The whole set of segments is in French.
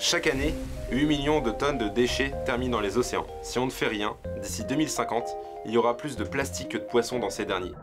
Chaque année, 8 millions de tonnes de déchets terminent dans les océans. Si on ne fait rien, d'ici 2050, il y aura plus de plastique que de poissons dans ces derniers.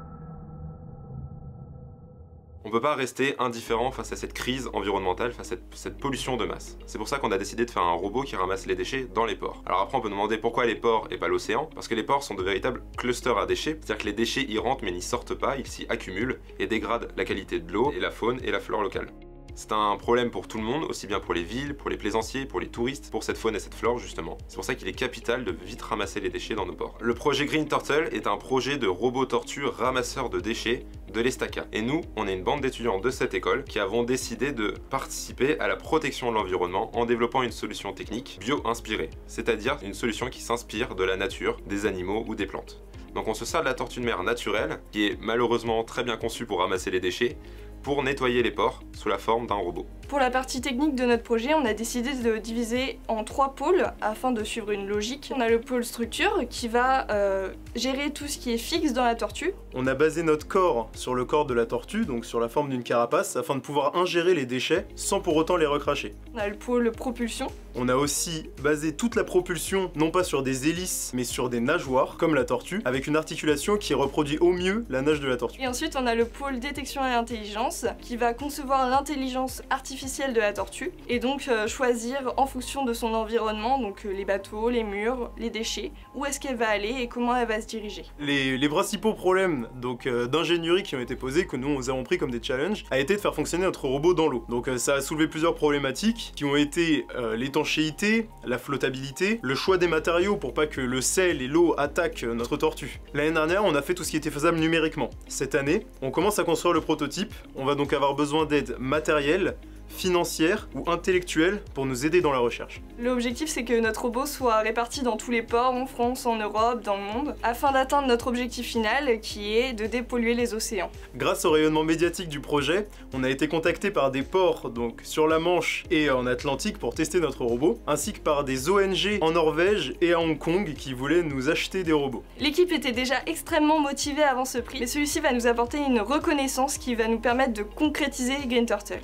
On ne peut pas rester indifférent face à cette crise environnementale, face à cette pollution de masse. C'est pour ça qu'on a décidé de faire un robot qui ramasse les déchets dans les ports. Alors après on peut demander pourquoi les ports et pas l'océan, parce que les ports sont de véritables clusters à déchets, c'est-à-dire que les déchets y rentrent mais n'y sortent pas, ils s'y accumulent et dégradent la qualité de l'eau et la faune et la flore locale. C'est un problème pour tout le monde, aussi bien pour les villes, pour les plaisanciers, pour les touristes, pour cette faune et cette flore justement. C'est pour ça qu'il est capital de vite ramasser les déchets dans nos ports. Le projet Green Turtle est un projet de robot tortue ramasseur de déchets de l'Estaca. Et nous, on est une bande d'étudiants de cette école qui avons décidé de participer à la protection de l'environnement en développant une solution technique bio-inspirée, c'est-à-dire une solution qui s'inspire de la nature, des animaux ou des plantes. Donc on se sert de la tortue de mer naturelle, qui est malheureusement très bien conçue pour ramasser les déchets, pour nettoyer les ports sous la forme d'un robot. Pour la partie technique de notre projet, on a décidé de diviser en 3 pôles afin de suivre une logique. On a le pôle structure qui va gérer tout ce qui est fixe dans la tortue. On a basé notre corps sur le corps de la tortue, donc sur la forme d'une carapace, afin de pouvoir ingérer les déchets sans pour autant les recracher. On a le pôle propulsion. On a aussi basé toute la propulsion non pas sur des hélices mais sur des nageoires comme la tortue, avec une articulation qui reproduit au mieux la nage de la tortue. Et ensuite on a le pôle détection et intelligence qui va concevoir l'intelligence artificielle de la tortue et donc choisir en fonction de son environnement, donc les bateaux, les murs, les déchets, où est-ce qu'elle va aller et comment elle va se diriger. Les principaux problèmes d'ingénierie qui ont été posés, que nous avons pris comme des challenges, a été de faire fonctionner notre robot dans l'eau. Donc ça a soulevé plusieurs problématiques qui ont été l'étanchéité, la flottabilité, le choix des matériaux pour pas que le sel et l'eau attaquent notre tortue. L'année dernière, on a fait tout ce qui était faisable numériquement. Cette année, on commence à construire le prototype. On va donc avoir besoin d'aide matérielle, financière ou intellectuelle pour nous aider dans la recherche. L'objectif c'est que notre robot soit réparti dans tous les ports en France, en Europe, dans le monde, afin d'atteindre notre objectif final qui est de dépolluer les océans. Grâce au rayonnement médiatique du projet, on a été contacté par des ports donc sur la Manche et en Atlantique pour tester notre robot, ainsi que par des ONG en Norvège et à Hong Kong qui voulaient nous acheter des robots. L'équipe était déjà extrêmement motivée avant ce prix, mais celui-ci va nous apporter une reconnaissance qui va nous permettre de concrétiser Green Turtle.